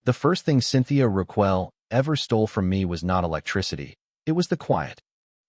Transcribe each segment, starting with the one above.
The first thing Cynthia Rookwell ever stole from me was not electricity. It was the quiet.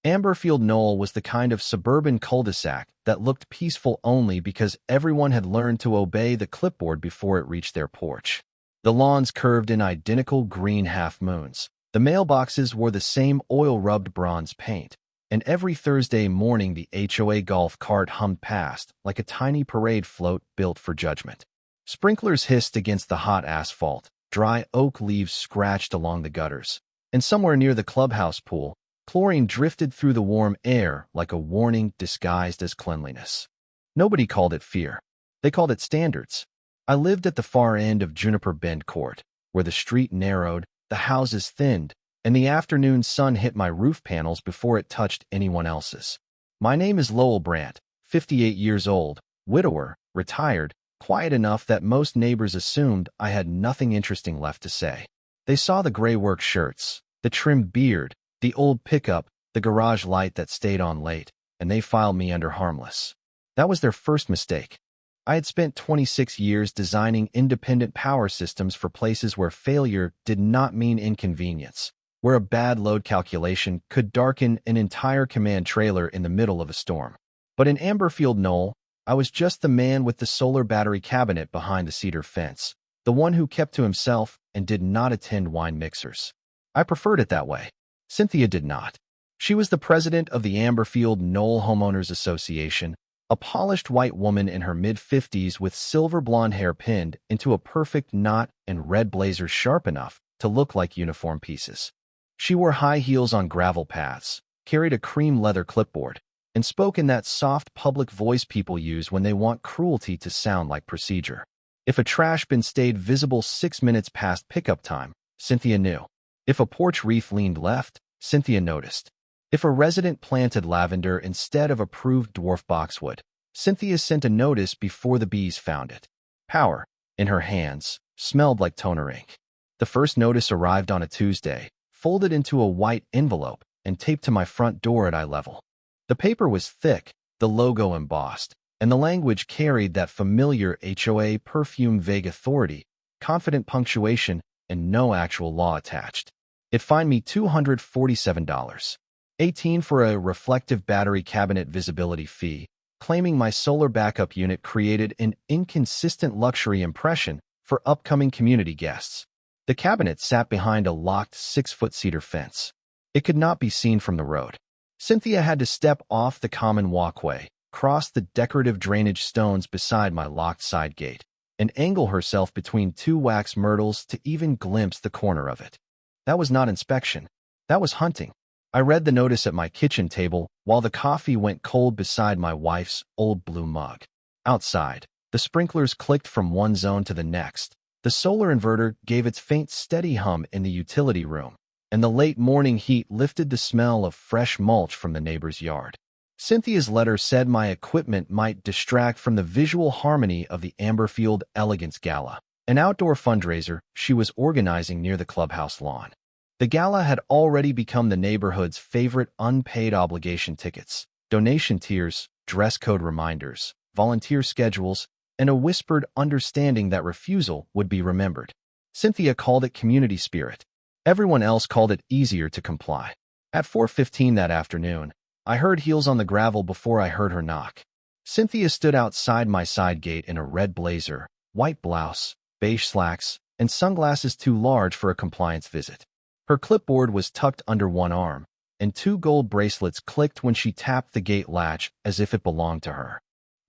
Amberfield Knoll was the kind of suburban cul-de-sac that looked peaceful only because everyone had learned to obey the clipboard before it reached their porch. The lawns curved in identical green half-moons. The mailboxes wore the same oil-rubbed bronze paint, and every Thursday morning the HOA golf cart hummed past like a tiny parade float built for judgment. Sprinklers hissed against the hot asphalt, dry oak leaves scratched along the gutters, and somewhere near the clubhouse pool, chlorine drifted through the warm air like a warning disguised as cleanliness. Nobody called it fear. They called it standards. I lived at the far end of Juniper Bend Court, where the street narrowed, the houses thinned, and the afternoon sun hit my roof panels before it touched anyone else's. My name is Lowell Brant, 58 years old, widower, retired, quiet enough that most neighbors assumed I had nothing interesting left to say. They saw the gray work shirts, the trimmed beard, the old pickup, the garage light that stayed on late, and they filed me under harmless. That was their first mistake. I had spent 26 years designing independent power systems for places where failure did not mean inconvenience, where a bad load calculation could darken an entire command trailer in the middle of a storm. But in Amberfield Knoll, I was just the man with the solar battery cabinet behind the cedar fence, the one who kept to himself and did not attend wine mixers. I preferred it that way. Cynthia did not. She was the president of the Amberfield Knoll Homeowners Association, a polished white woman in her mid-50s with silver blonde hair pinned into a perfect knot and red blazers sharp enough to look like uniform pieces. She wore high heels on gravel paths, carried a cream leather clipboard, and spoke in that soft public voice people use when they want cruelty to sound like procedure. If a trash bin stayed visible 6 minutes past pickup time, Cynthia knew. If a porch wreath leaned left, Cynthia noticed. If a resident planted lavender instead of approved dwarf boxwood, Cynthia sent a notice before the bees found it. Power, in her hands, smelled like toner ink. The first notice arrived on a Tuesday, folded into a white envelope and taped to my front door at eye level. The paper was thick, the logo embossed, and the language carried that familiar HOA perfume vague authority, confident punctuation, and no actual law attached. It fined me $247.18 for a reflective battery cabinet visibility fee, claiming my solar backup unit created an inconsistent luxury impression for upcoming community guests. The cabinet sat behind a locked 6-foot cedar fence. It could not be seen from the road. Cynthia had to step off the common walkway, cross the decorative drainage stones beside my locked side gate, and angle herself between two wax myrtles to even glimpse the corner of it. That was not inspection. That was hunting. I read the notice at my kitchen table while the coffee went cold beside my wife's old blue mug. Outside, the sprinklers clicked from one zone to the next. The solar inverter gave its faint steady hum in the utility room, and the late morning heat lifted the smell of fresh mulch from the neighbor's yard. Cynthia's letter said my equipment might distract from the visual harmony of the Amberfield Elegance Gala, an outdoor fundraiser she was organizing near the clubhouse lawn. The gala had already become the neighborhood's favorite unpaid obligation tickets, donation tiers, dress code reminders, volunteer schedules, and a whispered understanding that refusal would be remembered. Cynthia called it community spirit. Everyone else called it easier to comply. At 4:15 that afternoon, I heard heels on the gravel before I heard her knock. Cynthia stood outside my side gate in a red blazer, white blouse, beige slacks, and sunglasses too large for a compliance visit. Her clipboard was tucked under one arm, and two gold bracelets clicked when she tapped the gate latch as if it belonged to her.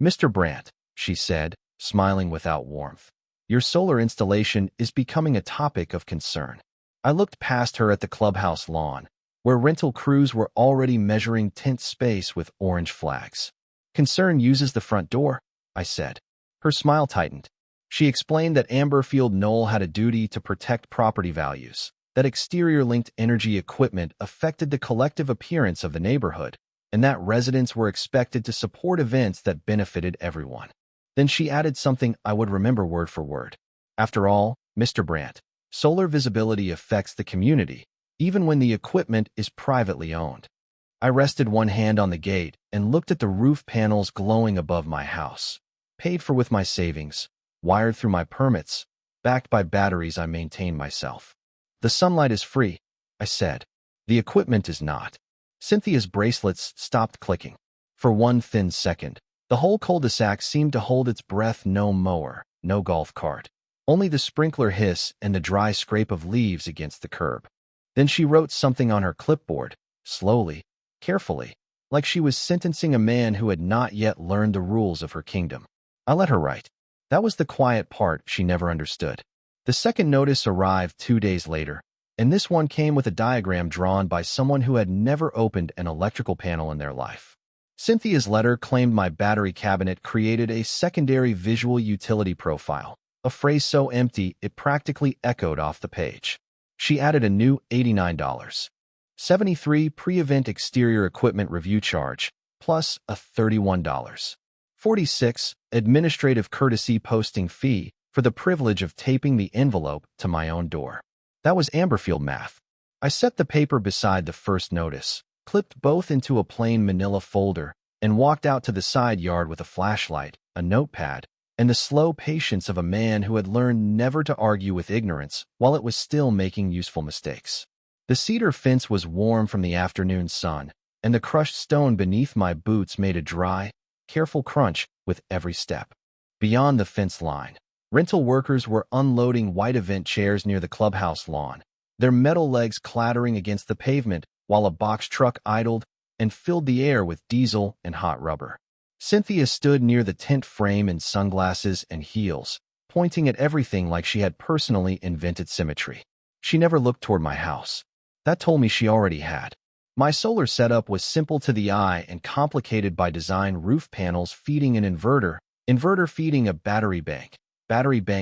"Mr. Brant," she said, smiling without warmth, "your solar installation is becoming a topic of concern." I looked past her at the clubhouse lawn, where rental crews were already measuring tent space with orange flags. "Concern uses the front door," I said. Her smile tightened. She explained that Amberfield Knoll had a duty to protect property values, that exterior-linked energy equipment affected the collective appearance of the neighborhood, and that residents were expected to support events that benefited everyone. Then she added something I would remember word for word. "After all, Mr. Brant, solar visibility affects the community, even when the equipment is privately owned." I rested one hand on the gate and looked at the roof panels glowing above my house. Paid for with my savings, wired through my permits, Backed by batteries, I maintain myself. The sunlight is free, I said. The equipment is not. Cynthia's bracelets stopped clicking. For one thin second, the whole cul-de-sac seemed to hold its breath. No mower, no golf cart. Only the sprinkler hiss and the dry scrape of leaves against the curb. Then she wrote something on her clipboard, slowly, carefully, like she was sentencing a man who had not yet learned the rules of her kingdom. I let her write. That was the quiet part she never understood. The second notice arrived 2 days later, and this one came with a diagram drawn by someone who had never opened an electrical panel in their life. Cynthia's letter claimed my battery cabinet created a secondary visual utility profile, a phrase so empty it practically echoed off the page. She added a new $89.73 pre-event exterior equipment review charge, plus a $31.46 administrative courtesy posting fee for the privilege of taping the envelope to my own door. That was Amberfield math. I set the paper beside the first notice, clipped both into a plain manila folder, and walked out to the side yard with a flashlight, a notepad, and the slow patience of a man who had learned never to argue with ignorance while it was still making useful mistakes. The cedar fence was warm from the afternoon sun, and the crushed stone beneath my boots made a dry, careful crunch with every step. Beyond the fence line, rental workers were unloading white event chairs near the clubhouse lawn, their metal legs clattering against the pavement while a box truck idled and filled the air with diesel and hot rubber. Cynthia stood near the tent frame in sunglasses and heels, pointing at everything like she had personally invented symmetry. She never looked toward my house. That told me she already had. My solar setup was simple to the eye and complicated by design: roof panels feeding an inverter, inverter feeding a battery bank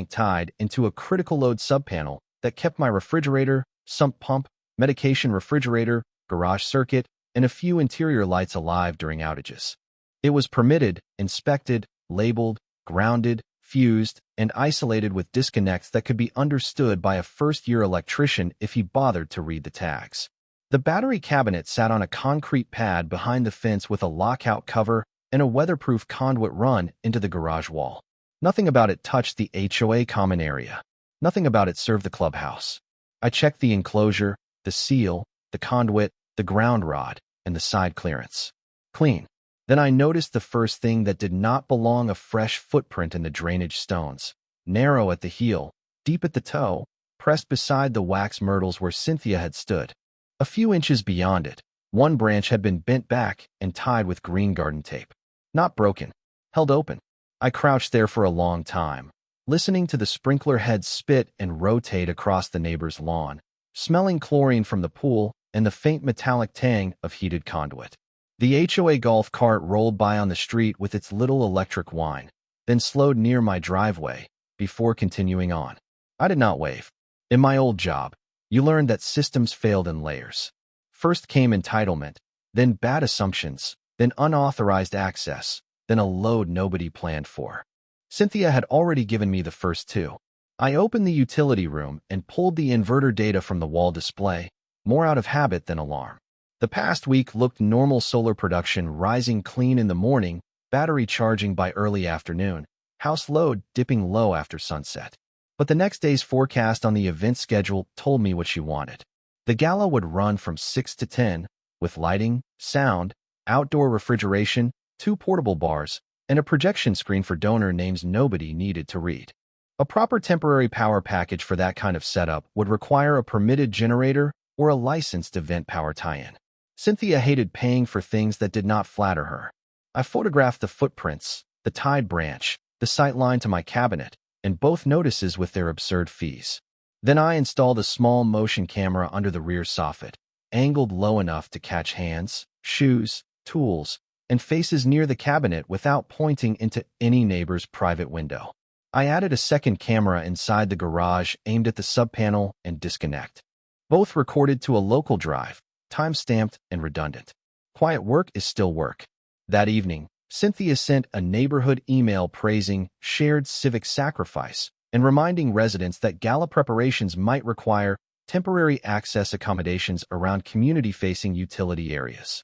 tied into a critical load subpanel that kept my refrigerator, sump pump, medication refrigerator, garage circuit, and a few interior lights alive during outages. It was permitted, inspected, labeled, grounded, fused, and isolated with disconnects that could be understood by a first-year electrician if he bothered to read the tags. The battery cabinet sat on a concrete pad behind the fence with a lockout cover and a weatherproof conduit run into the garage wall. Nothing about it touched the HOA common area. Nothing about it served the clubhouse. I checked the enclosure, the seal, the conduit, the ground rod, and the side clearance. Clean. Then I noticed the first thing that did not belong: a fresh footprint in the drainage stones, narrow at the heel, deep at the toe, pressed beside the wax myrtles where Cynthia had stood. A few inches beyond it, one branch had been bent back and tied with green garden tape. Not broken, held open. I crouched there for a long time, listening to the sprinkler head spit and rotate across the neighbor's lawn, smelling chlorine from the pool and the faint metallic tang of heated conduit. The HOA golf cart rolled by on the street with its little electric whine, then slowed near my driveway before continuing on. I did not wave. In my old job, you learned that systems failed in layers. First came entitlement, then bad assumptions, then unauthorized access, then a load nobody planned for. Cynthia had already given me the first two. I opened the utility room and pulled the inverter data from the wall display, more out of habit than alarm. The past week looked normal: solar production rising clean in the morning, battery charging by early afternoon, house load dipping low after sunset. But the next day's forecast on the event schedule told me what she wanted. The Gala would run from 6 to 10, with lighting, sound, outdoor refrigeration, 2 portable bars, and a projection screen for donor names nobody needed to read. A proper temporary power package for that kind of setup would require a permitted generator or a licensed event power tie-in. Cynthia hated paying for things that did not flatter her. I photographed the footprints, the tied branch, the sight line to my cabinet, and both notices with their absurd fees. Then I installed a small motion camera under the rear soffit, angled low enough to catch hands, shoes, tools, and faces near the cabinet without pointing into any neighbor's private window. I added a second camera inside the garage aimed at the subpanel and disconnect. Both recorded to a local drive, time-stamped and redundant. Quiet work is still work. That evening, Cynthia sent a neighborhood email praising shared civic sacrifice and reminding residents that Gala preparations might require temporary access accommodations around community-facing utility areas.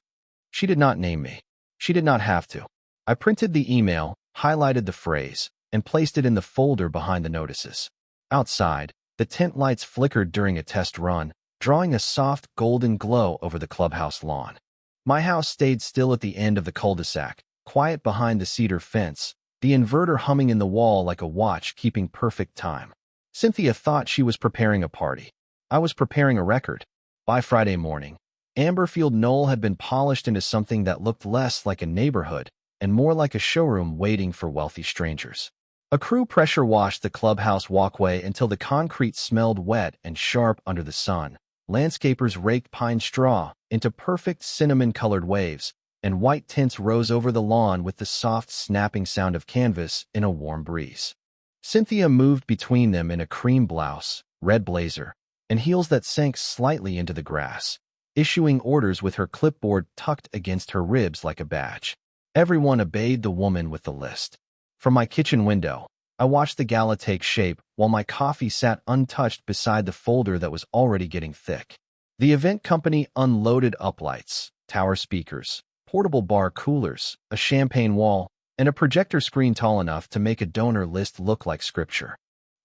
She did not name me. She did not have to. I printed the email, highlighted the phrase, and placed it in the folder behind the notices. Outside, the tent lights flickered during a test run, drawing a soft golden glow over the clubhouse lawn. My house stayed still at the end of the cul-de-sac, quiet behind the cedar fence, the inverter humming in the wall like a watch keeping perfect time. Cynthia thought she was preparing a party. I was preparing a record. By Friday morning, Amberfield Knoll had been polished into something that looked less like a neighborhood and more like a showroom waiting for wealthy strangers. A crew pressure washed the clubhouse walkway until the concrete smelled wet and sharp under the sun. Landscapers raked pine straw into perfect cinnamon-colored waves, and white tints rose over the lawn with the soft snapping sound of canvas in a warm breeze. Cynthia moved between them in a cream blouse, red blazer, and heels that sank slightly into the grass, issuing orders with her clipboard tucked against her ribs like a badge. Everyone obeyed the woman with the list. From my kitchen window, I watched the gala take shape while my coffee sat untouched beside the folder that was already getting thick. The event company unloaded uplights, tower speakers, portable bar coolers, a champagne wall, and a projector screen tall enough to make a donor list look like scripture.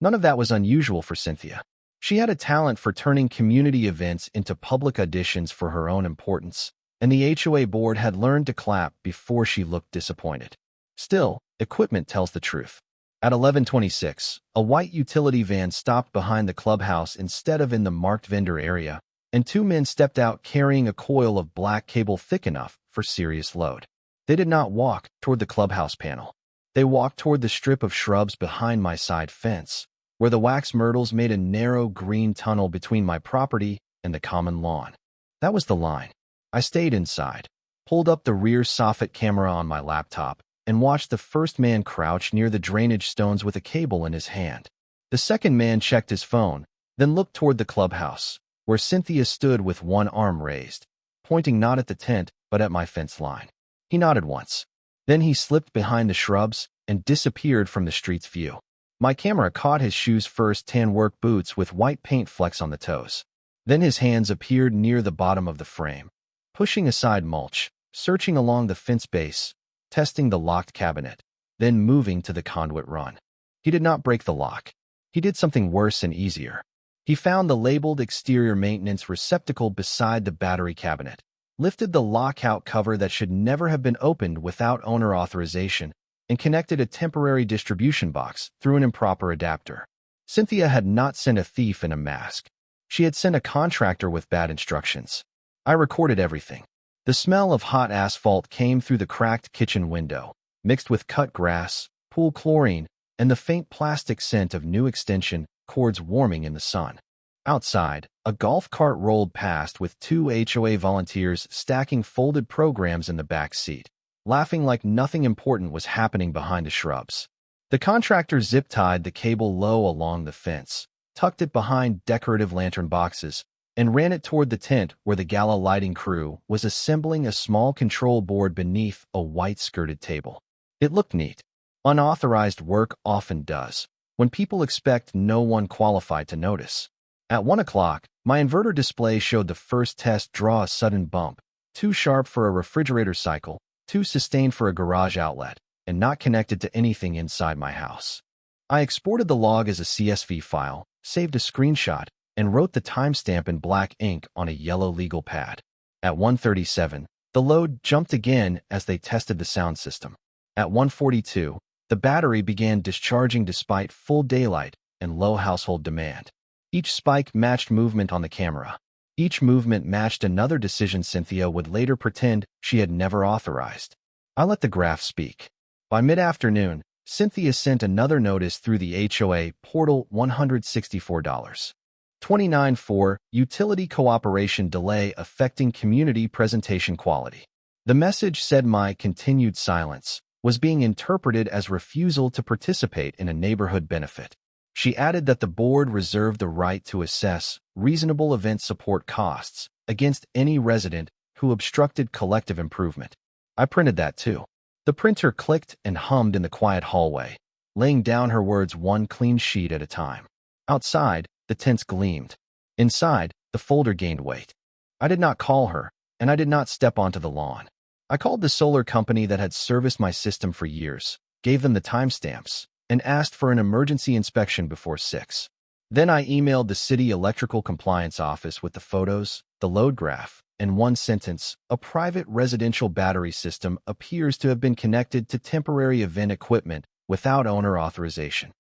None of that was unusual for Cynthia. She had a talent for turning community events into public auditions for her own importance, and the HOA board had learned to clap before she looked disappointed. Still, equipment tells the truth. At 11:26, a white utility van stopped behind the clubhouse instead of in the marked vendor area, and two men stepped out carrying a coil of black cable thick enough for serious load. They did not walk toward the clubhouse panel. They walked toward the strip of shrubs behind my side fence, where the wax myrtles made a narrow green tunnel between my property and the common lawn. That was the line. I stayed inside, pulled up the rear soffit camera on my laptop, and watched the first man crouch near the drainage stones with a cable in his hand. The second man checked his phone, then looked toward the clubhouse, where Cynthia stood with one arm raised, pointing not at the tent but at my fence line. He nodded once. Then he slipped behind the shrubs and disappeared from the street's view. My camera caught his shoes first, tan work boots with white paint flecks on the toes. Then his hands appeared near the bottom of the frame, pushing aside mulch, searching along the fence base, testing the locked cabinet, then moving to the conduit run. He did not break the lock. He did something worse and easier. He found the labeled exterior maintenance receptacle beside the battery cabinet, lifted the lockout cover that should never have been opened without owner authorization, and connected a temporary distribution box through an improper adapter. Cynthia had not sent a thief in a mask. She had sent a contractor with bad instructions. I recorded everything. The smell of hot asphalt came through the cracked kitchen window, mixed with cut grass, pool chlorine, and the faint plastic scent of new extension cords warming in the sun. Outside, a golf cart rolled past with two HOA volunteers stacking folded programs in the back seat, laughing like nothing important was happening behind the shrubs. The contractor zip-tied the cable low along the fence, tucked it behind decorative lantern boxes, and ran it toward the tent where the Gala lighting crew was assembling a small control board beneath a white-skirted table. It looked neat. Unauthorized work often does, when people expect no one qualified to notice. At 1 o'clock, my inverter display showed the first test draw a sudden bump, too sharp for a refrigerator cycle, too sustained for a garage outlet, and not connected to anything inside my house. I exported the log as a CSV file, saved a screenshot, and wrote the timestamp in black ink on a yellow legal pad. At 1:37, the load jumped again as they tested the sound system. At 1:42, the battery began discharging despite full daylight and low household demand. Each spike matched movement on the camera. Each movement matched another decision Cynthia would later pretend she had never authorized. I let the graph speak. By mid-afternoon, Cynthia sent another notice through the HOA portal, $164. 29 for utility cooperation delay affecting community presentation quality. The message said my continued silence was being interpreted as refusal to participate in a neighborhood benefit. She added that the board reserved the right to assess reasonable event support costs against any resident who obstructed collective improvement. I printed that too. The printer clicked and hummed in the quiet hallway, laying down her words one clean sheet at a time. Outside, the tents gleamed. Inside, the folder gained weight. I did not call her, and I did not step onto the lawn. I called the solar company that had serviced my system for years, gave them the timestamps, and asked for an emergency inspection before 6. Then I emailed the city electrical compliance office with the photos, the load graph, and one sentence: a private residential battery system appears to have been connected to temporary event equipment without owner authorization.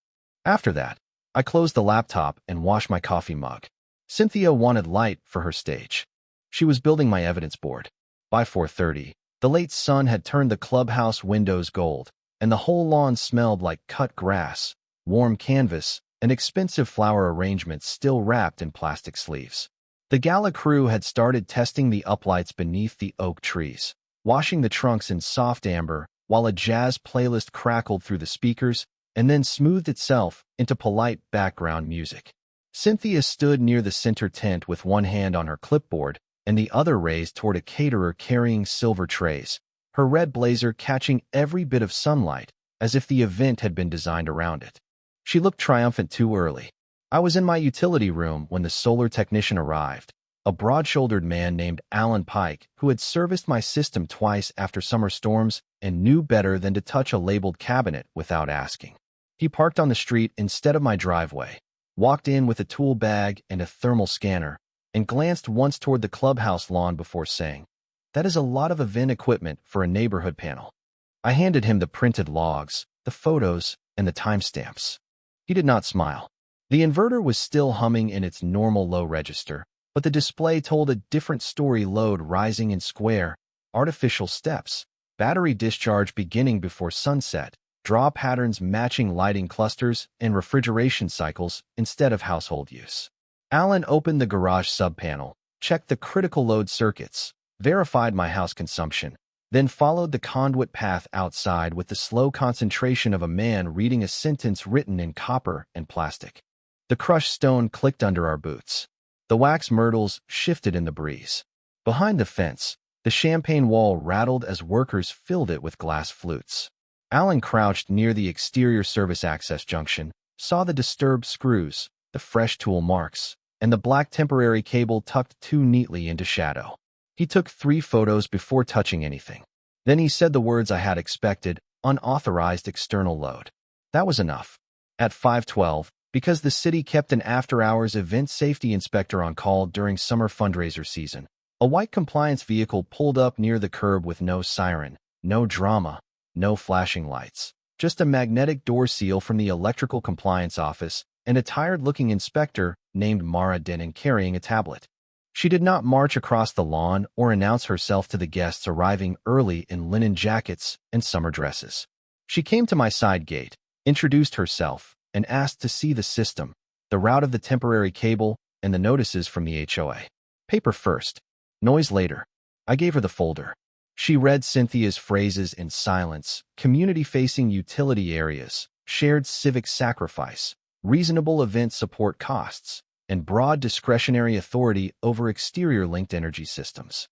After that, I closed the laptop and washed my coffee mug. Cynthia wanted light for her stage. She was building my evidence board. By 4:30, the late sun had turned the clubhouse windows gold, and the whole lawn smelled like cut grass, warm canvas, and expensive flower arrangements still wrapped in plastic sleeves. The Gala crew had started testing the uplights beneath the oak trees, washing the trunks in soft amber while a jazz playlist crackled through the speakers and then smoothed itself into polite background music. Cynthia stood near the center tent with one hand on her clipboard and the other raised toward a caterer carrying silver trays, her red blazer catching every bit of sunlight as if the event had been designed around it. She looked triumphant too early. I was in my utility room when the solar technician arrived, a broad-shouldered man named Alan Pike who had serviced my system twice after summer storms and knew better than to touch a labeled cabinet without asking. He parked on the street instead of my driveway, walked in with a tool bag and a thermal scanner, and glanced once toward the clubhouse lawn before saying, "That is a lot of event equipment for a neighborhood panel." I handed him the printed logs, the photos, and the timestamps. He did not smile. The inverter was still humming in its normal low register, but the display told a different story: load rising in square, artificial steps, battery discharge beginning before sunset, draw patterns matching lighting clusters, and refrigeration cycles instead of household use. Alan opened the garage subpanel, checked the critical load circuits, verified my house consumption, then followed the conduit path outside with the slow concentration of a man reading a sentence written in copper and plastic. The crushed stone clicked under our boots. The wax myrtles shifted in the breeze. Behind the fence, the champagne wall rattled as workers filled it with glass flutes. Alan crouched near the exterior service access junction, saw the disturbed screws, the fresh tool marks, and the black temporary cable tucked too neatly into shadow. He took 3 photos before touching anything. Then he said the words I had expected: unauthorized external load. That was enough. At 5:12, because the city kept an after-hours event safety inspector on call during summer fundraiser season, a white compliance vehicle pulled up near the curb with no siren, no drama, no flashing lights, just a magnetic door seal from the electrical compliance office and a tired-looking inspector named Mara Denon carrying a tablet. She did not march across the lawn or announce herself to the guests arriving early in linen jackets and summer dresses. She came to my side gate, introduced herself, and asked to see the system, the route of the temporary cable, and the notices from the HOA. Paper first, noise later. I gave her the folder. She read Cynthia's phrases in silence: community-facing utility areas, shared civic sacrifice, reasonable event support costs, and broad discretionary authority over exterior-linked energy systems.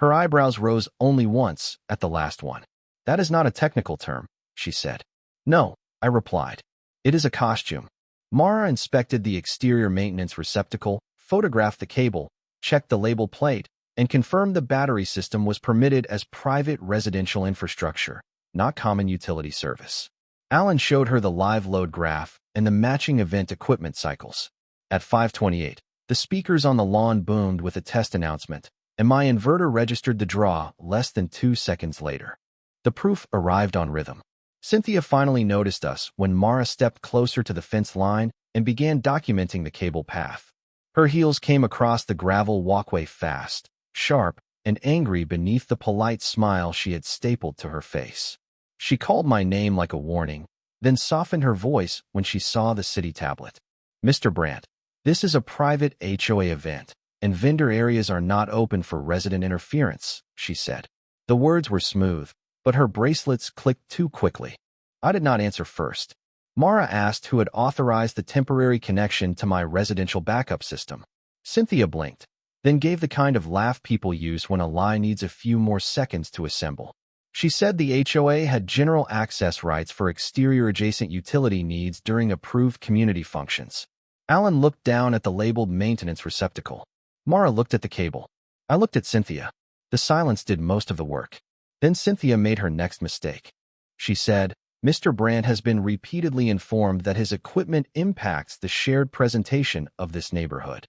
Her eyebrows rose only once at the last one. "That is not a technical term," she said. "No," I replied. "It is a costume." Mara inspected the exterior maintenance receptacle, photographed the cable, checked the label plate, and confirmed the battery system was permitted as private residential infrastructure, not common utility service. Alan showed her the live load graph and the matching event equipment cycles. At 5:28, the speakers on the lawn boomed with a test announcement, and my inverter registered the draw less than 2 seconds later. The proof arrived on rhythm. Cynthia finally noticed us when Mara stepped closer to the fence line and began documenting the cable path. Her heels came across the gravel walkway fast, sharp, and angry beneath the polite smile she had stapled to her face. She called my name like a warning, then softened her voice when she saw the city tablet. "Mr. Brant, this is a private HOA event, and vendor areas are not open for resident interference," she said. The words were smooth, but her bracelets clicked too quickly. I did not answer first. Mara asked who had authorized the temporary connection to my residential backup system. Cynthia blinked, then gave the kind of laugh people use when a lie needs a few more seconds to assemble. She said the HOA had general access rights for exterior adjacent utility needs during approved community functions. Alan looked down at the labeled maintenance receptacle. Mara looked at the cable. I looked at Cynthia. The silence did most of the work. Then Cynthia made her next mistake. She said, Mr. Brant has been repeatedly informed that his equipment impacts the shared presentation of this neighborhood.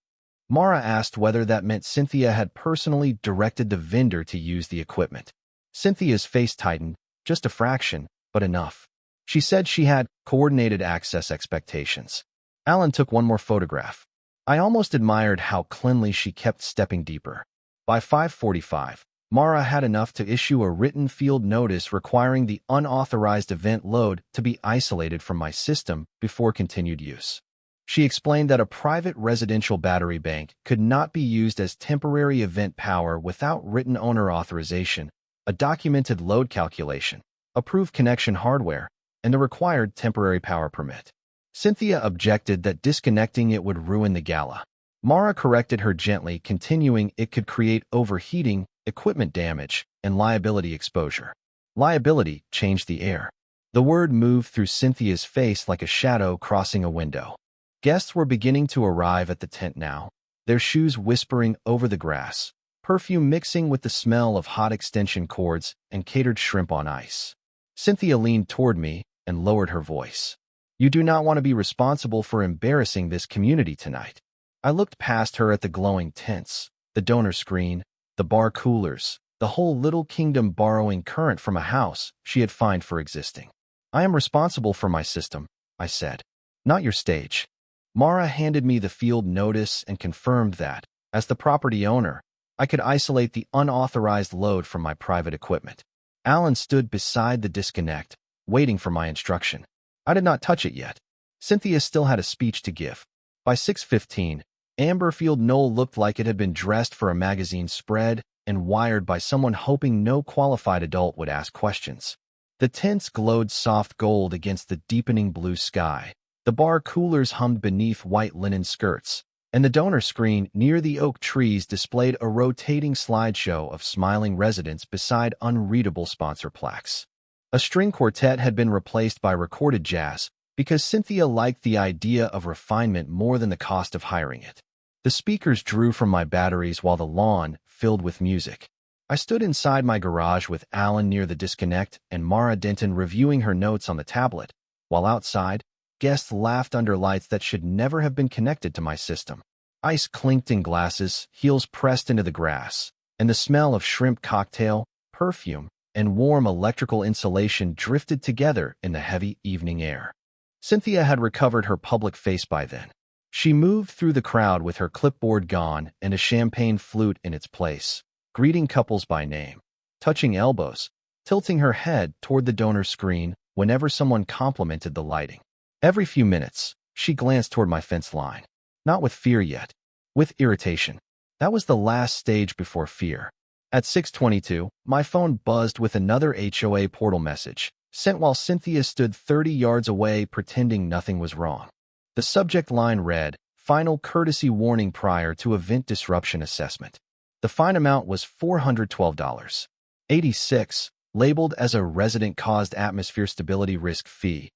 Mara asked whether that meant Cynthia had personally directed the vendor to use the equipment. Cynthia's face tightened, just a fraction, but enough. She said she had coordinated access expectations. Alan took one more photograph. I almost admired how cleanly she kept stepping deeper. By 5:45, Mara had enough to issue a written field notice requiring the unauthorized event load to be isolated from my system before continued use. She explained that a private residential battery bank could not be used as temporary event power without written owner authorization, a documented load calculation, approved connection hardware, and the required temporary power permit. Cynthia objected that disconnecting it would ruin the Gala. Mara corrected her gently, continuing it could create overheating, equipment damage, and liability exposure. Liability changed the air. The word moved through Cynthia's face like a shadow crossing a window. Guests were beginning to arrive at the tent now, their shoes whispering over the grass, perfume mixing with the smell of hot extension cords and catered shrimp on ice. Cynthia leaned toward me and lowered her voice. You do not want to be responsible for embarrassing this community tonight. I looked past her at the glowing tents, the donor screen, the bar coolers, the whole little kingdom borrowing current from a house she had fined for existing. I am responsible for my system, I said. Not your stage. Mara handed me the field notice and confirmed that, as the property owner, I could isolate the unauthorized load from my private equipment. Alan stood beside the disconnect, waiting for my instruction. I did not touch it yet. Cynthia still had a speech to give. By 6:15, Amberfield Knoll looked like it had been dressed for a magazine spread and wired by someone hoping no qualified adult would ask questions. The tents glowed soft gold against the deepening blue sky. The bar coolers hummed beneath white linen skirts, and the donor screen near the oak trees displayed a rotating slideshow of smiling residents beside unreadable sponsor plaques. A string quartet had been replaced by recorded jazz because Cynthia liked the idea of refinement more than the cost of hiring it. The speakers drew from my batteries while the lawn filled with music. I stood inside my garage with Alan near the disconnect and Mara Denton reviewing her notes on the tablet, while outside, guests laughed under lights that should never have been connected to my system. Ice clinked in glasses, heels pressed into the grass, and the smell of shrimp cocktail, perfume, and warm electrical insulation drifted together in the heavy evening air. Cynthia had recovered her public face by then. She moved through the crowd with her clipboard gone and a champagne flute in its place, greeting couples by name, touching elbows, tilting her head toward the donor screen whenever someone complimented the lighting. Every few minutes, she glanced toward my fence line. Not with fear yet, with irritation. That was the last stage before fear. At 6:22, my phone buzzed with another HOA portal message, sent while Cynthia stood 30 yards away pretending nothing was wrong. The subject line read, "Final courtesy warning prior to event disruption assessment." The fine amount was $412.86, labeled as a resident-caused atmosphere stability risk fee,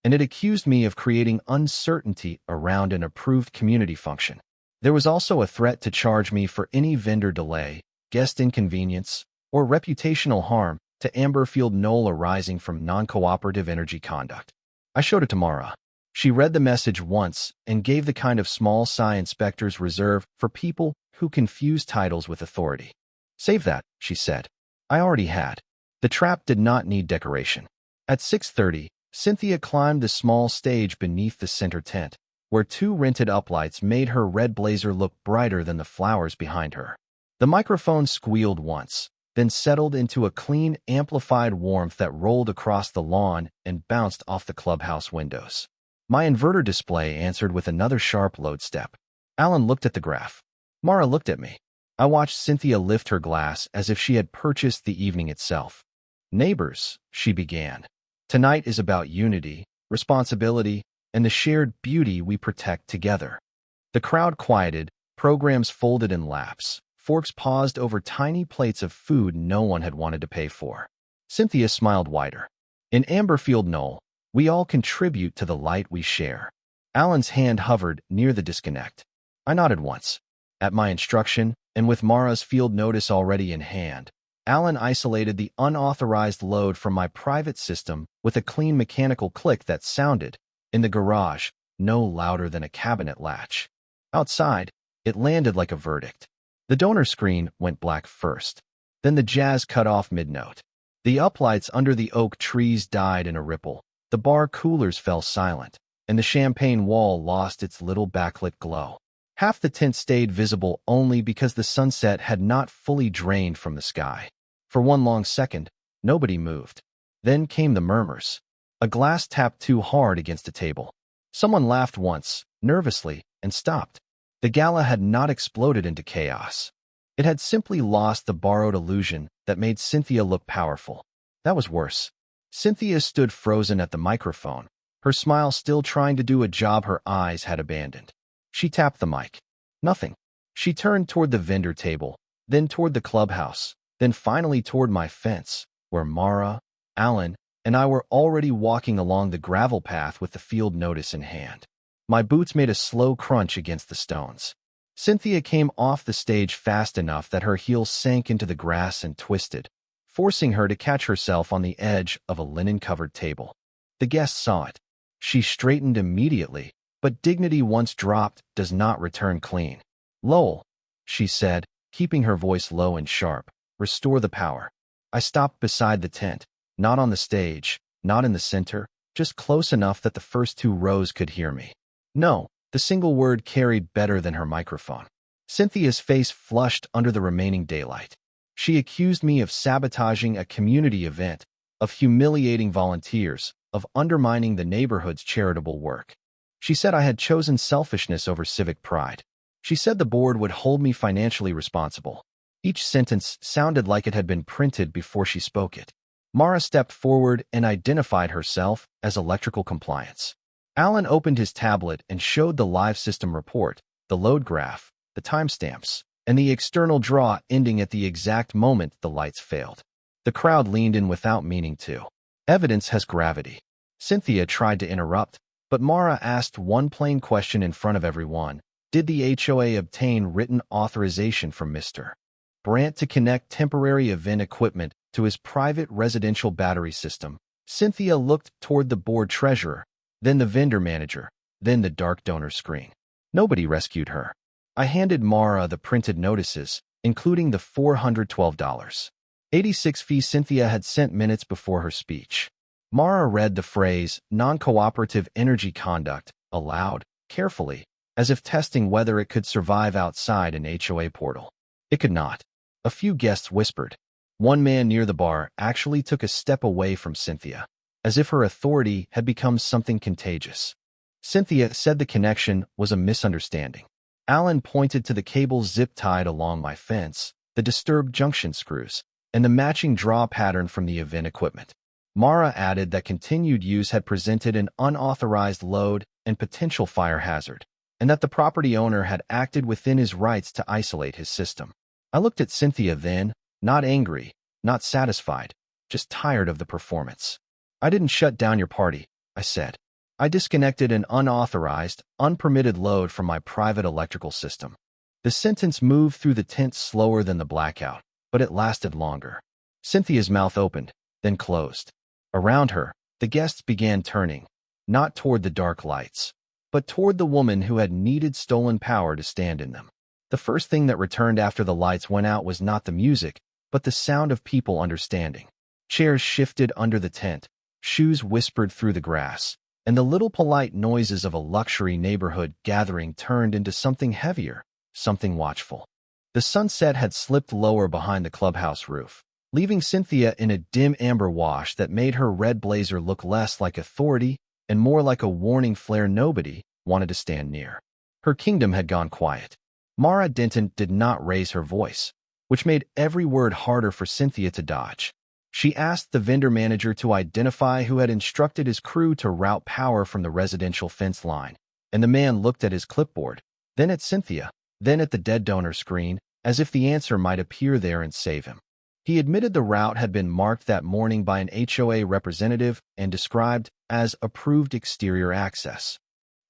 and it accused me of creating uncertainty around an approved community function. There was also a threat to charge me for any vendor delay, guest inconvenience, or reputational harm to Amberfield Knoll arising from non-cooperative energy conduct. I showed it to Mara. She read the message once and gave the kind of small sigh inspectors reserve for people who confuse titles with authority. Save that, she said. I already had. The trap did not need decoration. At 6:30, Cynthia climbed the small stage beneath the center tent, where two rented uplights made her red blazer look brighter than the flowers behind her. The microphone squealed once, then settled into a clean, amplified warmth that rolled across the lawn and bounced off the clubhouse windows. My inverter display answered with another sharp load step. Alan looked at the graph. Mara looked at me. I watched Cynthia lift her glass as if she had purchased the evening itself. "Neighbors," she began. "Tonight is about unity, responsibility, and the shared beauty we protect together." The crowd quieted, programs folded in laps, forks paused over tiny plates of food no one had wanted to pay for. Cynthia smiled wider. "In Amberfield Knoll, we all contribute to the light we share." Alan's hand hovered near the disconnect. I nodded once. At my instruction, and with Mara's field notice already in hand, Alan isolated the unauthorized load from my private system with a clean mechanical click that sounded, in the garage, no louder than a cabinet latch. Outside, it landed like a verdict. The donor screen went black first. Then the jazz cut off mid-note. The uplights under the oak trees died in a ripple. The bar coolers fell silent, and the champagne wall lost its little backlit glow. Half the tint stayed visible only because the sunset had not fully drained from the sky. For one long second, nobody moved. Then came the murmurs. A glass tapped too hard against a table. Someone laughed once, nervously, and stopped. The Gala had not exploded into chaos. It had simply lost the borrowed illusion that made Cynthia look powerful. That was worse. Cynthia stood frozen at the microphone, her smile still trying to do a job her eyes had abandoned. She tapped the mic. Nothing. She turned toward the vendor table, then toward the clubhouse, then finally toward my fence, where Mara, Alan, and I were already walking along the gravel path with the field notice in hand. My boots made a slow crunch against the stones. Cynthia came off the stage fast enough that her heels sank into the grass and twisted, forcing her to catch herself on the edge of a linen-covered table. The guest saw it. She straightened immediately, but dignity once dropped does not return clean. "Lowell," she said, keeping her voice low and sharp, "restore the power." I stopped beside the tent, not on the stage, not in the center, just close enough that the first two rows could hear me. No, the single word carried better than her microphone. Cynthia's face flushed under the remaining daylight. She accused me of sabotaging a community event, of humiliating volunteers, of undermining the neighborhood's charitable work. She said I had chosen selfishness over civic pride. She said the board would hold me financially responsible. Each sentence sounded like it had been printed before she spoke it. Mara stepped forward and identified herself as electrical compliance. Alan opened his tablet and showed the live system report, the load graph, the timestamps, and the external draw ending at the exact moment the lights failed. The crowd leaned in without meaning to. Evidence has gravity. Cynthia tried to interrupt, but Mara asked one plain question in front of everyone. Did the HOA obtain written authorization from Mr. Brant to connect temporary event equipment to his private residential battery system? Cynthia looked toward the board treasurer, then the vendor manager, then the dark donor screen. Nobody rescued her. I handed Mara the printed notices, including the $412.86 fee Cynthia had sent minutes before her speech. Mara read the phrase, "non-cooperative energy conduct," aloud, carefully, as if testing whether it could survive outside an HOA portal. It could not. A few guests whispered. One man near the bar actually took a step away from Cynthia, as if her authority had become something contagious. Cynthia said the connection was a misunderstanding. Alan pointed to the cables zip-tied along my fence, the disturbed junction screws, and the matching draw pattern from the event equipment. Mara added that continued use had presented an unauthorized load and potential fire hazard, and that the property owner had acted within his rights to isolate his system. I looked at Cynthia then, not angry, not satisfied, just tired of the performance. "I didn't shut down your party," I said. "I disconnected an unauthorized, unpermitted load from my private electrical system." The sentence moved through the tent slower than the blackout, but it lasted longer. Cynthia's mouth opened, then closed. Around her, the guests began turning, not toward the dark lights, but toward the woman who had needed stolen power to stand in them. The first thing that returned after the lights went out was not the music, but the sound of people understanding. Chairs shifted under the tent, shoes whispered through the grass, and the little polite noises of a luxury neighborhood gathering turned into something heavier, something watchful. The sunset had slipped lower behind the clubhouse roof, leaving Cynthia in a dim amber wash that made her red blazer look less like authority and more like a warning flare nobody wanted to stand near. Her kingdom had gone quiet. Mara Denton did not raise her voice, which made every word harder for Cynthia to dodge. She asked the vendor manager to identify who had instructed his crew to route power from the residential fence line, and the man looked at his clipboard, then at Cynthia, then at the dead donor screen, as if the answer might appear there and save him. He admitted the route had been marked that morning by an HOA representative and described as approved exterior access.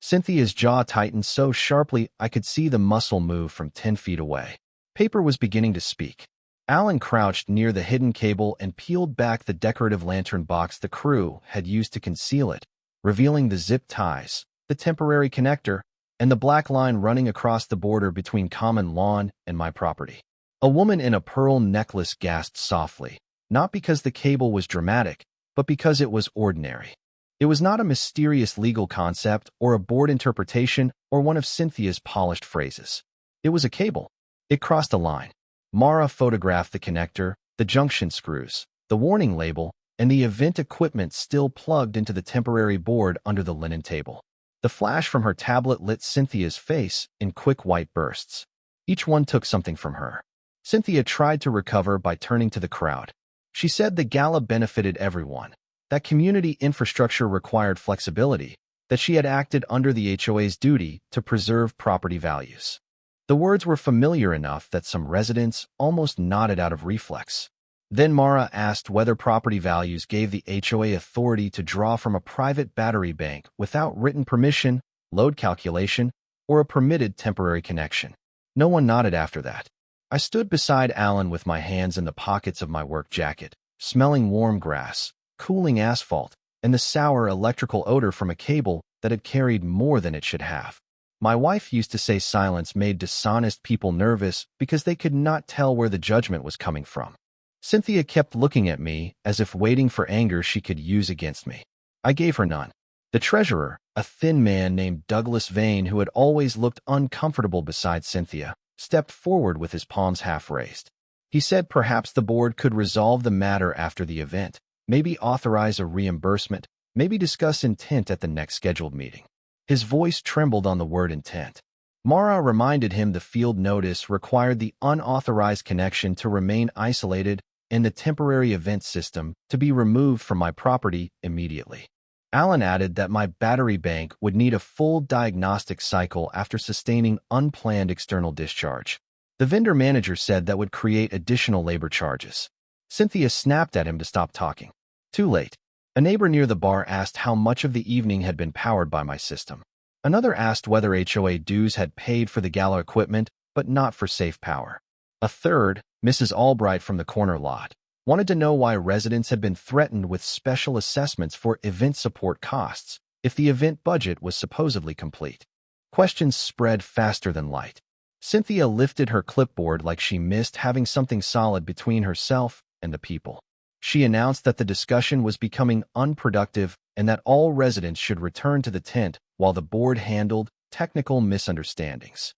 Cynthia's jaw tightened so sharply I could see the muscle move from 10 feet away. Paper was beginning to speak. Alan crouched near the hidden cable and peeled back the decorative lantern box the crew had used to conceal it, revealing the zip ties, the temporary connector, and the black line running across the border between common lawn and my property. A woman in a pearl necklace gasped softly, not because the cable was dramatic, but because it was ordinary. It was not a mysterious legal concept or a board interpretation or one of Cynthia's polished phrases. It was a cable. It crossed a line. Mara photographed the connector, the junction screws, the warning label, and the event equipment still plugged into the temporary board under the linen table. The flash from her tablet lit Cynthia's face in quick white bursts. Each one took something from her. Cynthia tried to recover by turning to the crowd. She said the gala benefited everyone, that community infrastructure required flexibility, that she had acted under the HOA's duty to preserve property values. The words were familiar enough that some residents almost nodded out of reflex. Then Mara asked whether property values gave the HOA authority to draw from a private battery bank without written permission, load calculation, or a permitted temporary connection. No one nodded after that. I stood beside Alan with my hands in the pockets of my work jacket, smelling warm grass, cooling asphalt, and the sour electrical odor from a cable that had carried more than it should have. My wife used to say silence made dishonest people nervous because they could not tell where the judgment was coming from. Cynthia kept looking at me as if waiting for anger she could use against me. I gave her none. The treasurer, a thin man named Douglas Vane who had always looked uncomfortable beside Cynthia, stepped forward with his palms half raised. He said perhaps the board could resolve the matter after the event, maybe authorize a reimbursement, maybe discuss intent at the next scheduled meeting. His voice trembled on the word intent. Mara reminded him the field notice required the unauthorized connection to remain isolated and the temporary event system to be removed from my property immediately. Alan added that my battery bank would need a full diagnostic cycle after sustaining unplanned external discharge. The vendor manager said that would create additional labor charges. Cynthia snapped at him to stop talking. Too late. A neighbor near the bar asked how much of the evening had been powered by my system. Another asked whether HOA dues had paid for the gala equipment, but not for safe power. A third, Mrs. Albright from the corner lot, wanted to know why residents had been threatened with special assessments for event support costs if the event budget was supposedly complete. Questions spread faster than light. Cynthia lifted her clipboard like she missed having something solid between herself and the people. She announced that the discussion was becoming unproductive and that all residents should return to the tent while the board handled technical misunderstandings.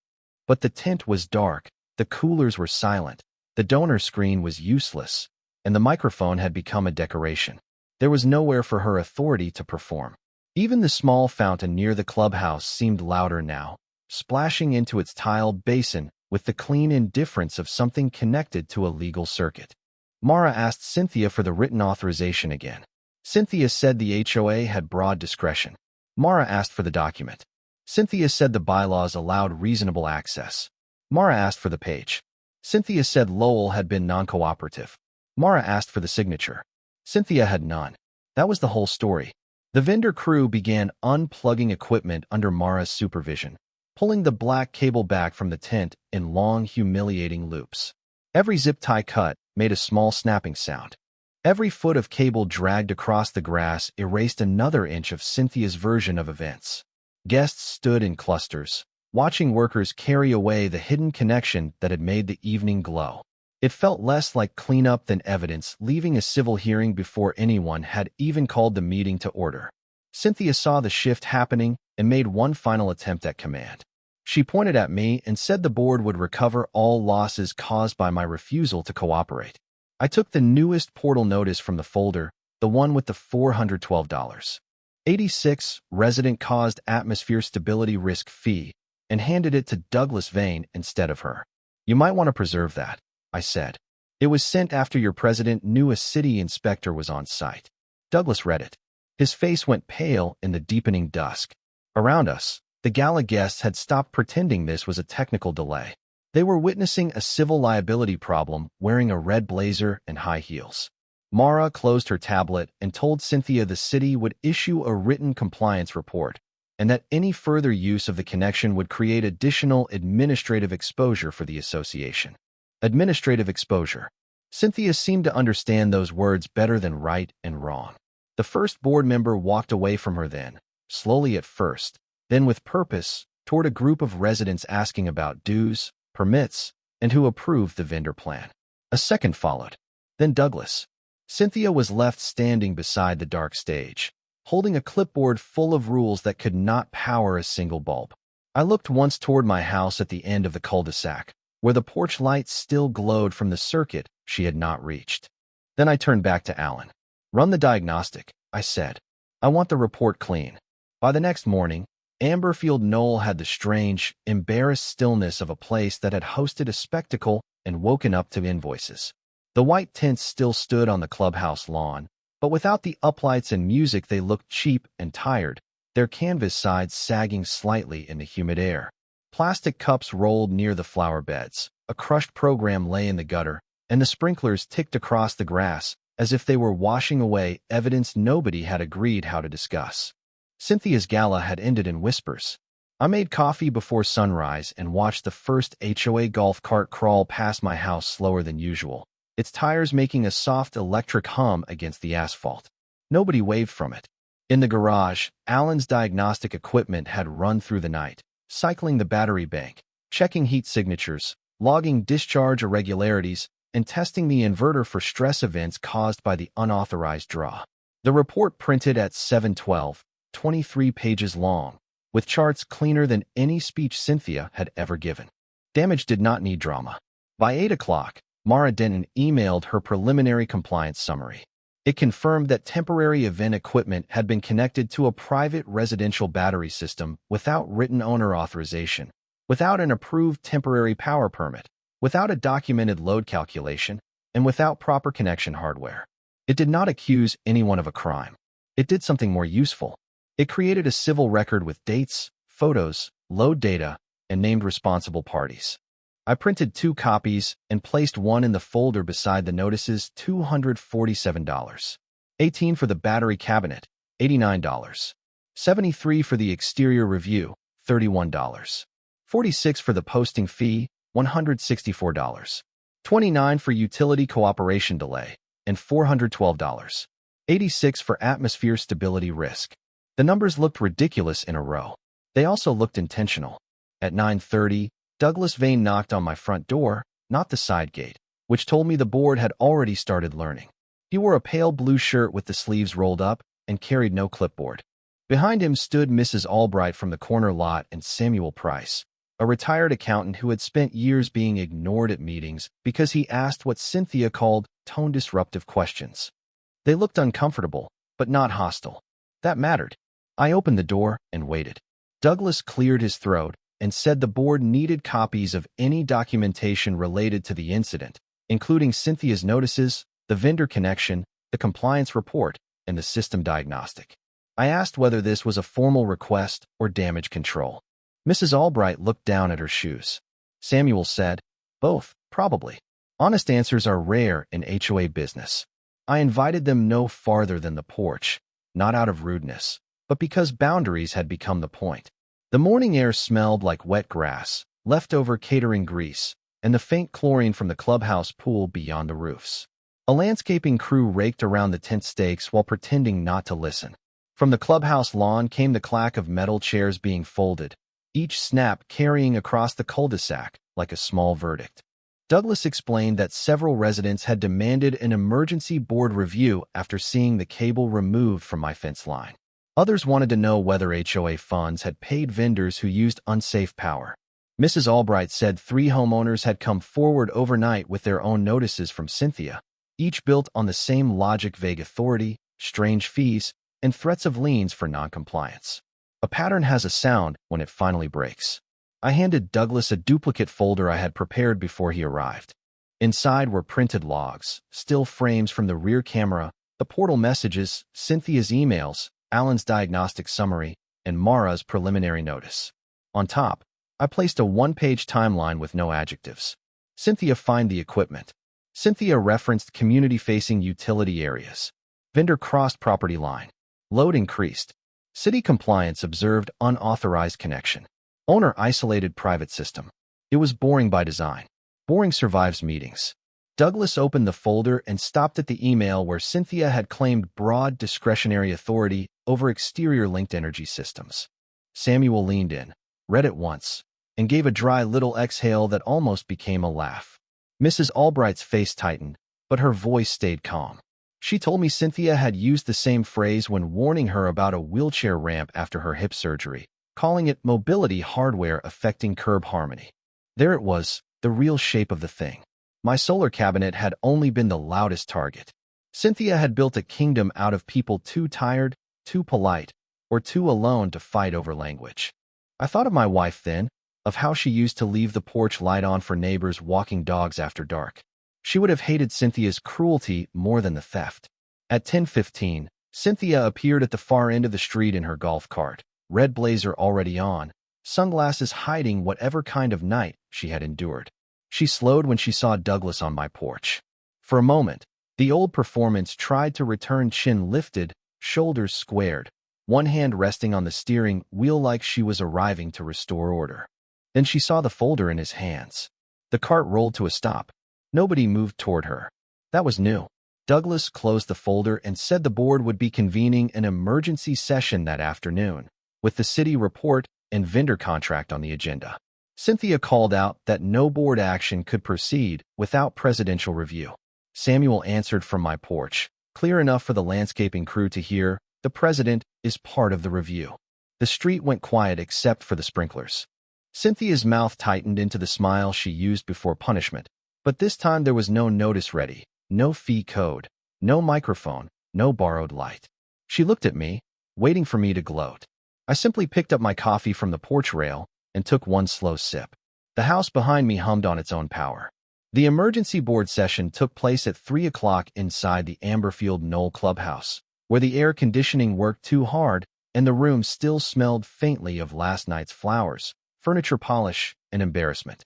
But the tent was dark, the coolers were silent, the donor screen was useless, and the microphone had become a decoration. There was nowhere for her authority to perform. Even the small fountain near the clubhouse seemed louder now, splashing into its tile basin with the clean indifference of something connected to a legal circuit. Mara asked Cynthia for the written authorization again. Cynthia said the HOA had broad discretion. Mara asked for the document. Cynthia said the bylaws allowed reasonable access. Mara asked for the page. Cynthia said Lowell had been non-cooperative. Mara asked for the signature. Cynthia had none. That was the whole story. The vendor crew began unplugging equipment under Mara's supervision, pulling the black cable back from the tent in long, humiliating loops. Every zip tie cut made a small snapping sound. Every foot of cable dragged across the grass erased another inch of Cynthia's version of events. Guests stood in clusters, watching workers carry away the hidden connection that had made the evening glow. It felt less like cleanup than evidence, leaving a civil hearing before anyone had even called the meeting to order. Cynthia saw the shift happening and made one final attempt at command. She pointed at me and said the board would recover all losses caused by my refusal to cooperate. I took the newest portal notice from the folder, the one with the $412. 86 resident-caused atmosphere stability risk fee, and handed it to Douglas Vane instead of her. You might want to preserve that, I said. It was sent after your president knew a city inspector was on site. Douglas read it. His face went pale in the deepening dusk. Around us, the gala guests had stopped pretending this was a technical delay. They were witnessing a civil liability problem wearing a red blazer and high heels. Mara closed her tablet and told Cynthia the city would issue a written compliance report and that any further use of the connection would create additional administrative exposure for the association. Administrative exposure. Cynthia seemed to understand those words better than right and wrong. The first board member walked away from her then, slowly at first, then with purpose, toward a group of residents asking about dues, permits, and who approved the vendor plan. A second followed. Then Douglas. Cynthia was left standing beside the dark stage, holding a clipboard full of rules that could not power a single bulb. I looked once toward my house at the end of the cul-de-sac, where the porch lights still glowed from the circuit she had not reached. Then I turned back to Alan. "Run the diagnostic," I said. "I want the report clean." By the next morning, Amberfield Knoll had the strange, embarrassed stillness of a place that had hosted a spectacle and woken up to invoices. The white tents still stood on the clubhouse lawn, but without the uplights and music they looked cheap and tired, their canvas sides sagging slightly in the humid air. Plastic cups rolled near the flower beds, a crushed program lay in the gutter, and the sprinklers ticked across the grass as if they were washing away evidence nobody had agreed how to discuss. Cynthia's gala had ended in whispers. I made coffee before sunrise and watched the first HOA golf cart crawl past my house slower than usual, its tires making a soft electric hum against the asphalt. Nobody waved from it. In the garage, Alan's diagnostic equipment had run through the night, cycling the battery bank, checking heat signatures, logging discharge irregularities, and testing the inverter for stress events caused by the unauthorized draw. The report printed at 7:12, 23 pages long, with charts cleaner than any speech Cynthia had ever given. Damage did not need drama. By 8 o'clock, Mara Denton emailed her preliminary compliance summary. It confirmed that temporary event equipment had been connected to a private residential battery system without written owner authorization, without an approved temporary power permit, without a documented load calculation, and without proper connection hardware. It did not accuse anyone of a crime. It did something more useful. It created a civil record with dates, photos, load data, and named responsible parties. I printed 2 copies and placed one in the folder beside the notices. $247. $18 for the battery cabinet, $89. $73 for the exterior review, $31. $46 for the posting fee, $164. $29 for utility cooperation delay, and $412. $86 for atmosphere stability risk. The numbers looked ridiculous in a row. They also looked intentional. At 9:30, Douglas Vane knocked on my front door, not the side gate, which told me the board had already started learning. He wore a pale blue shirt with the sleeves rolled up and carried no clipboard. Behind him stood Mrs. Albright from the corner lot and Samuel Price, a retired accountant who had spent years being ignored at meetings because he asked what Cynthia called tone-disruptive questions. They looked uncomfortable, but not hostile. That mattered. I opened the door and waited. Douglas cleared his throat and said the board needed copies of any documentation related to the incident, including Cynthia's notices, the vendor connection, the compliance report, and the system diagnostic. I asked whether this was a formal request or damage control. Mrs. Albright looked down at her shoes. Samuel said, "Both, probably." Honest answers are rare in HOA business. I invited them no farther than the porch, not out of rudeness, but because boundaries had become the point. The morning air smelled like wet grass, leftover catering grease, and the faint chlorine from the clubhouse pool beyond the roofs. A landscaping crew raked around the tent stakes while pretending not to listen. From the clubhouse lawn came the clack of metal chairs being folded, each snap carrying across the cul-de-sac like a small verdict. Douglas explained that several residents had demanded an emergency board review after seeing the cable removed from my fence line. Others wanted to know whether HOA funds had paid vendors who used unsafe power. Mrs. Albright said 3 homeowners had come forward overnight with their own notices from Cynthia, each built on the same logic: vague authority, strange fees, and threats of liens for noncompliance. A pattern has a sound when it finally breaks. I handed Douglas a duplicate folder I had prepared before he arrived. Inside were printed logs, still frames from the rear camera, the portal messages, Cynthia's emails, Alan's diagnostic summary, and Mara's preliminary notice. On top, I placed a 1-page timeline with no adjectives. Cynthia find the equipment. Cynthia referenced community-facing utility areas. Vendor crossed property line. Load increased. City compliance observed unauthorized connection. Owner isolated private system. It was boring by design. Boring survives meetings. Douglas opened the folder and stopped at the email where Cynthia had claimed broad discretionary authority over exterior-linked energy systems. Samuel leaned in, read it once, and gave a dry little exhale that almost became a laugh. Mrs. Albright's face tightened, but her voice stayed calm. She told me Cynthia had used the same phrase when warning her about a wheelchair ramp after her hip surgery, calling it mobility hardware affecting curb harmony. There it was, the real shape of the thing. My solar cabinet had only been the loudest target. Cynthia had built a kingdom out of people too tired, too polite, or too alone to fight over language. I thought of my wife then, of how she used to leave the porch light on for neighbors walking dogs after dark. She would have hated Cynthia's cruelty more than the theft. At 10:15, Cynthia appeared at the far end of the street in her golf cart, red blazer already on, sunglasses hiding whatever kind of night she had endured. She slowed when she saw Douglas on my porch. For a moment, the old performance tried to return, chin lifted, shoulders squared, one hand resting on the steering wheel like she was arriving to restore order. Then she saw the folder in his hands. The cart rolled to a stop. Nobody moved toward her. That was new. Douglas closed the folder and said the board would be convening an emergency session that afternoon, with the city report and vendor contract on the agenda. Cynthia called out that no board action could proceed without presidential review. Samuel answered from my porch, clear enough for the landscaping crew to hear, "The president is part of the review." The street went quiet except for the sprinklers. Cynthia's mouth tightened into the smile she used before punishment, but this time there was no notice ready, no fee code, no microphone, no borrowed light. She looked at me, waiting for me to gloat. I simply picked up my coffee from the porch rail and took one slow sip. The house behind me hummed on its own power. The emergency board session took place at 3 o'clock inside the Amberfield Knoll clubhouse, where the air conditioning worked too hard and the room still smelled faintly of last night's flowers, furniture polish, and embarrassment.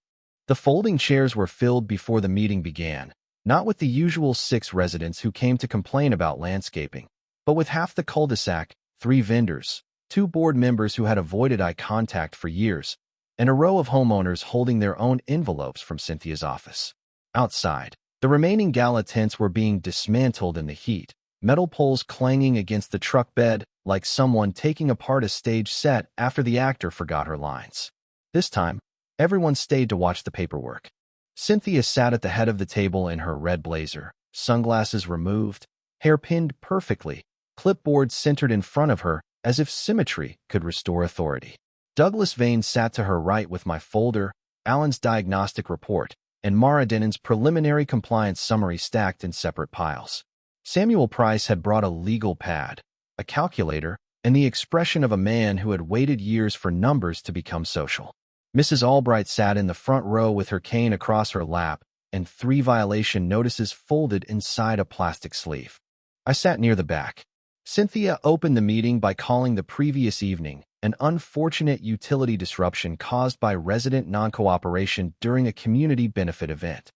The folding chairs were filled before the meeting began, not with the usual 6 residents who came to complain about landscaping, but with half the cul-de-sac, 3 vendors, 2 board members who had avoided eye contact for years, and a row of homeowners holding their own envelopes from Cynthia's office. Outside, the remaining Gala tents were being dismantled in the heat, metal poles clanging against the truck bed like someone taking apart a stage set after the actor forgot her lines. This time, everyone stayed to watch the paperwork. Cynthia sat at the head of the table in her red blazer, sunglasses removed, hair pinned perfectly, clipboard centered in front of her as if symmetry could restore authority. Douglas Vane sat to her right with my folder, Alan's diagnostic report, and Mara Denon's preliminary compliance summary stacked in separate piles. Samuel Price had brought a legal pad, a calculator, and the expression of a man who had waited years for numbers to become social. Mrs. Albright sat in the front row with her cane across her lap and 3 violation notices folded inside a plastic sleeve. I sat near the back. Cynthia opened the meeting by calling the previous evening an unfortunate utility disruption caused by resident non-cooperation during a community benefit event.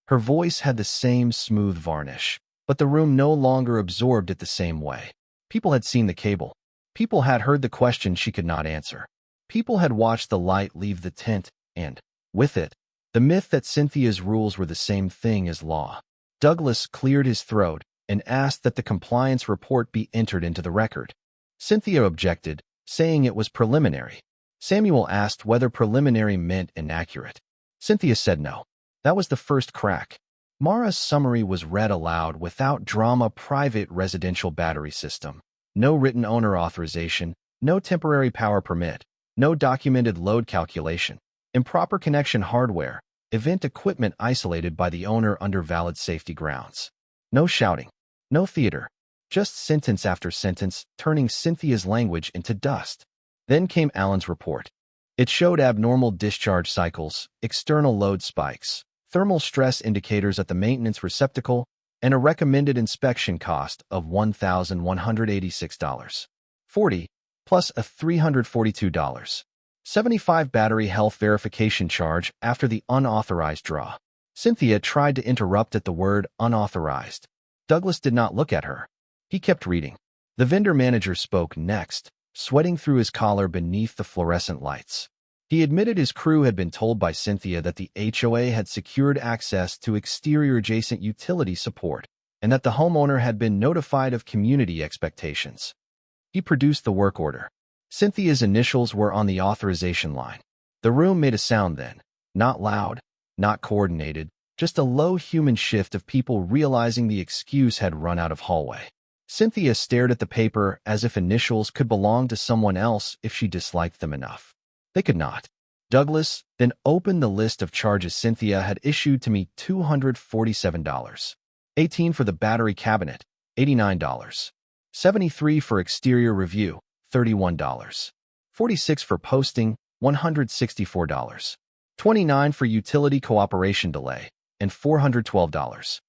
Her voice had the same smooth varnish, but the room no longer absorbed it the same way. People had seen the cable. People had heard the question she could not answer. People had watched the light leave the tent, and, with it, the myth that Cynthia's rules were the same thing as law. Douglas cleared his throat and asked that the compliance report be entered into the record. Cynthia objected, saying it was preliminary. Samuel asked whether preliminary meant inaccurate. Cynthia said no. That was the first crack. Mara's summary was read aloud without drama. Private residential battery system. No written owner authorization, no temporary power permit, no documented load calculation, improper connection hardware, event equipment isolated by the owner under valid safety grounds. No shouting, no theater, just sentence after sentence, turning Cynthia's language into dust. Then came Alan's report. It showed abnormal discharge cycles, external load spikes, thermal stress indicators at the maintenance receptacle, and a recommended inspection cost of $1,186.40, plus a $342.75 battery health verification charge after the unauthorized draw. Cynthia tried to interrupt at the word unauthorized. Douglas did not look at her. He kept reading. The vendor manager spoke next, sweating through his collar beneath the fluorescent lights. He admitted his crew had been told by Cynthia that the HOA had secured access to exterior-adjacent utility support and that the homeowner had been notified of community expectations. He produced the work order. Cynthia's initials were on the authorization line. The room made a sound then. Not loud, not coordinated, just a low human shift of people realizing the excuse had run out of hallway. Cynthia stared at the paper as if initials could belong to someone else if she disliked them enough. They could not. Douglas then opened the list of charges Cynthia had issued to me: $247. 18 for the battery cabinet, $89. 73 for exterior review, $31. 46 for posting, $164. 29 for utility cooperation delay, and $412.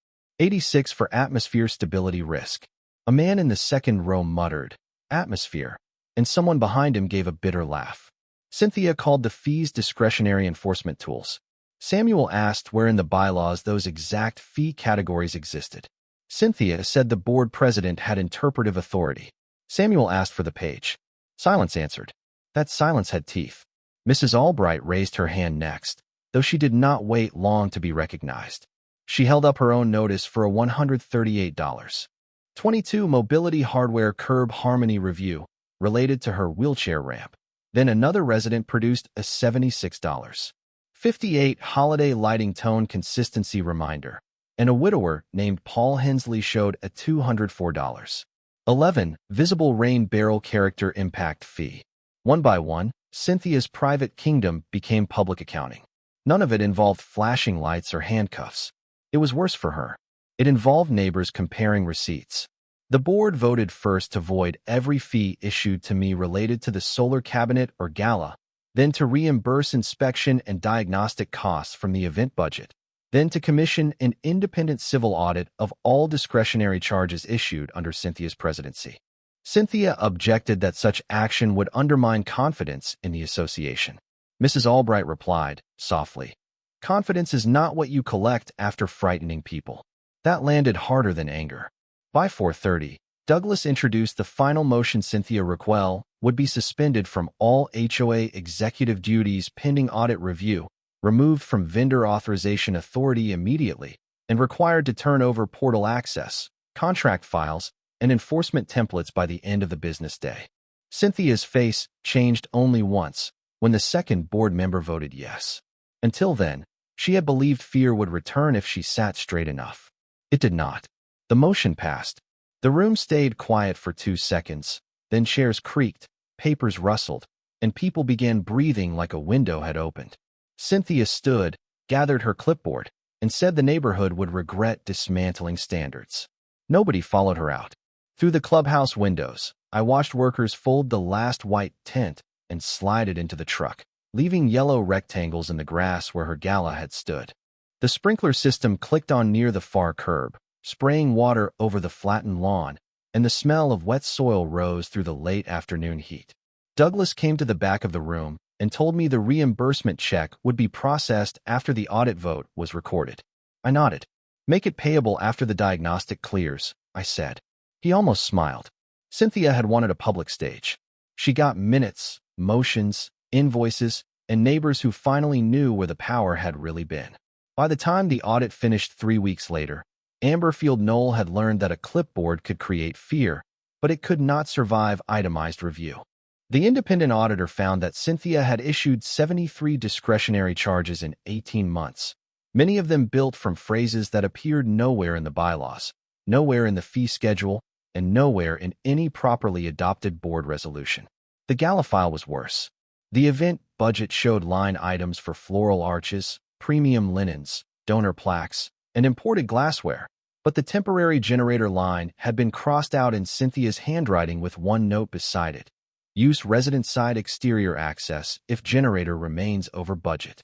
86 for atmosphere stability risk. A man in the second row muttered, "Atmosphere," and someone behind him gave a bitter laugh. Cynthia called the fees discretionary enforcement tools. Samuel asked where in the bylaws those exact fee categories existed. Cynthia said the board president had interpretive authority. Samuel asked for the page. Silence answered. That silence had teeth. Mrs. Albright raised her hand next, though she did not wait long to be recognized. She held up her own notice for a $138. 22 mobility hardware curb harmony review related to her wheelchair ramp. Then another resident produced a $76. 58 holiday lighting tone consistency reminder, and a widower named Paul Hensley showed a $204. 11 visible rain barrel character impact fee. One by one, Cynthia's private kingdom became public accounting. None of it involved flashing lights or handcuffs. It was worse for her. It involved neighbors comparing receipts. The board voted first to void every fee issued to me related to the solar cabinet or Gala, then to reimburse inspection and diagnostic costs from the event budget, then to commission an independent civil audit of all discretionary charges issued under Cynthia's presidency. Cynthia objected that such action would undermine confidence in the association. Mrs. Albright replied, softly, "Confidence is not what you collect after frightening people." That landed harder than anger. By 4:30, Douglas introduced the final motion: Cynthia Rookwell would be suspended from all HOA executive duties pending audit review, removed from vendor authorization authority immediately, and required to turn over portal access, contract files, and enforcement templates by the end of the business day. Cynthia's face changed only once, when the second board member voted yes. Until then, she had believed fear would return if she sat straight enough. It did not. The motion passed. The room stayed quiet for 2 seconds, then chairs creaked, papers rustled, and people began breathing like a window had opened. Cynthia stood, gathered her clipboard, and said the neighborhood would regret dismantling standards. Nobody followed her out. Through the clubhouse windows, I watched workers fold the last white tent and slide it into the truck, leaving yellow rectangles in the grass where her Gala had stood. The sprinkler system clicked on near the far curb, spraying water over the flattened lawn, and the smell of wet soil rose through the late afternoon heat. Douglas came to the back of the room and told me the reimbursement check would be processed after the audit vote was recorded. I nodded. "Make it payable after the diagnostic clears," I said. He almost smiled. Cynthia had wanted a public stage. She got minutes, motions, invoices, and neighbors who finally knew where the power had really been. By the time the audit finished 3 weeks later, Amberfield Knoll had learned that a clipboard could create fear, but it could not survive itemized review. The independent auditor found that Cynthia had issued 73 discretionary charges in 18 months, many of them built from phrases that appeared nowhere in the bylaws, nowhere in the fee schedule, and nowhere in any properly adopted board resolution. The Gala file was worse. The event budget showed line items for floral arches, premium linens, donor plaques, and imported glassware, but the temporary generator line had been crossed out in Cynthia's handwriting with one note beside it: use resident side exterior access if generator remains over budget.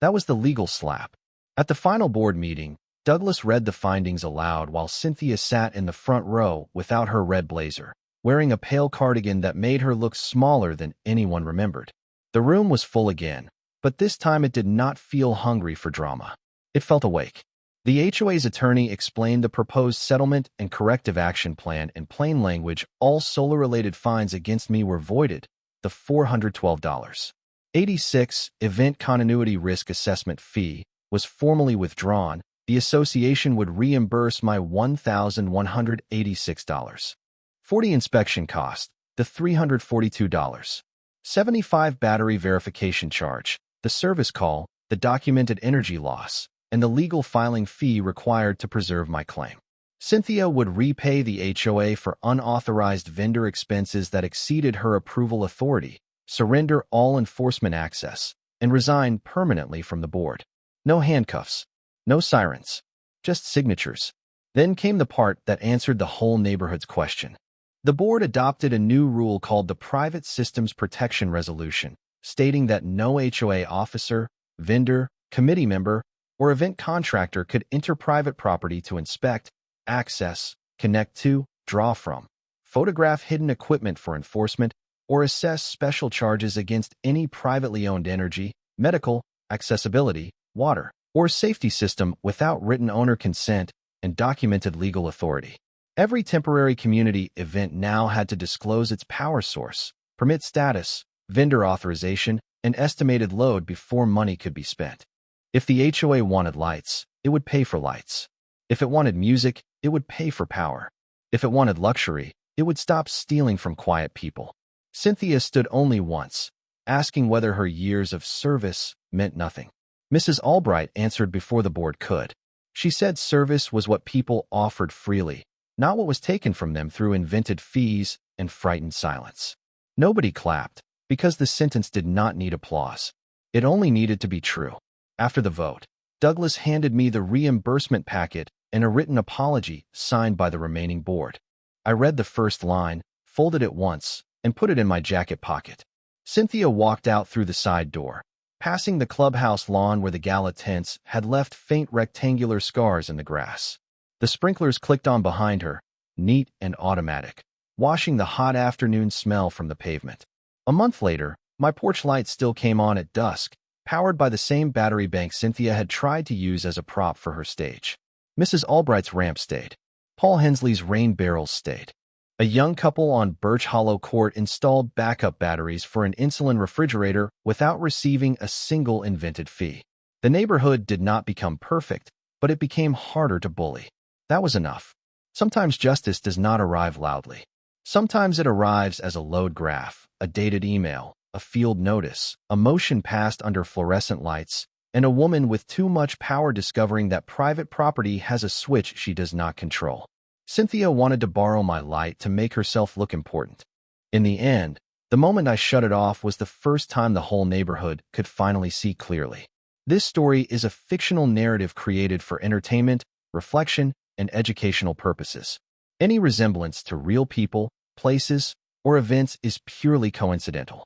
That was the legal slap. At the final board meeting, Douglas read the findings aloud while Cynthia sat in the front row without her red blazer, wearing a pale cardigan that made her look smaller than anyone remembered. The room was full again, but this time it did not feel hungry for drama. It felt awake. The HOA's attorney explained the proposed settlement and corrective action plan in plain language. All solar-related fines against me were voided, the $412. 86. Event Continuity Risk Assessment Fee was formally withdrawn. The association would reimburse my $1,186. 40. Inspection cost, the $342. 75. Battery verification charge, the service call, the documented energy loss, and the legal filing fee required to preserve my claim. Cynthia would repay the HOA for unauthorized vendor expenses that exceeded her approval authority, surrender all enforcement access, and resign permanently from the board. No handcuffs, no sirens, just signatures. Then came the part that answered the whole neighborhood's question. The board adopted a new rule called the Private Systems Protection Resolution, stating that no HOA officer, vendor, committee member, or event contractor could enter private property to inspect, access, connect to, draw from, photograph hidden equipment for enforcement, or assess special charges against any privately owned energy, medical, accessibility, water, or safety system without written owner consent and documented legal authority. Every temporary community event now had to disclose its power source, permit status, vendor authorization, and estimated load before money could be spent. If the HOA wanted lights, it would pay for lights. If it wanted music, it would pay for power. If it wanted luxury, it would stop stealing from quiet people. Cynthia stood only once, asking whether her years of service meant nothing. Mrs. Albright answered before the board could. She said service was what people offered freely, not what was taken from them through invented fees and frightened silence. Nobody clapped, because the sentence did not need applause. It only needed to be true. After the vote, Douglas handed me the reimbursement packet and a written apology signed by the remaining board. I read the first line, folded it once, and put it in my jacket pocket. Cynthia walked out through the side door, passing the clubhouse lawn where the Gala tents had left faint rectangular scars in the grass. The sprinklers clicked on behind her, neat and automatic, washing the hot afternoon smell from the pavement. A month later, my porch light still came on at dusk, powered by the same battery bank Cynthia had tried to use as a prop for her stage. Mrs. Albright's ramp stayed. Paul Hensley's rain barrels stayed. A young couple on Birch Hollow Court installed backup batteries for an insulin refrigerator without receiving a single invented fee. The neighborhood did not become perfect, but it became harder to bully. That was enough. Sometimes justice does not arrive loudly. Sometimes it arrives as a load graph, a dated email, a field notice, a motion passed under fluorescent lights, and a woman with too much power discovering that private property has a switch she does not control. Cynthia wanted to borrow my light to make herself look important. In the end, the moment I shut it off was the first time the whole neighborhood could finally see clearly. This story is a fictional narrative created for entertainment, reflection, and educational purposes. Any resemblance to real people, places, or events is purely coincidental.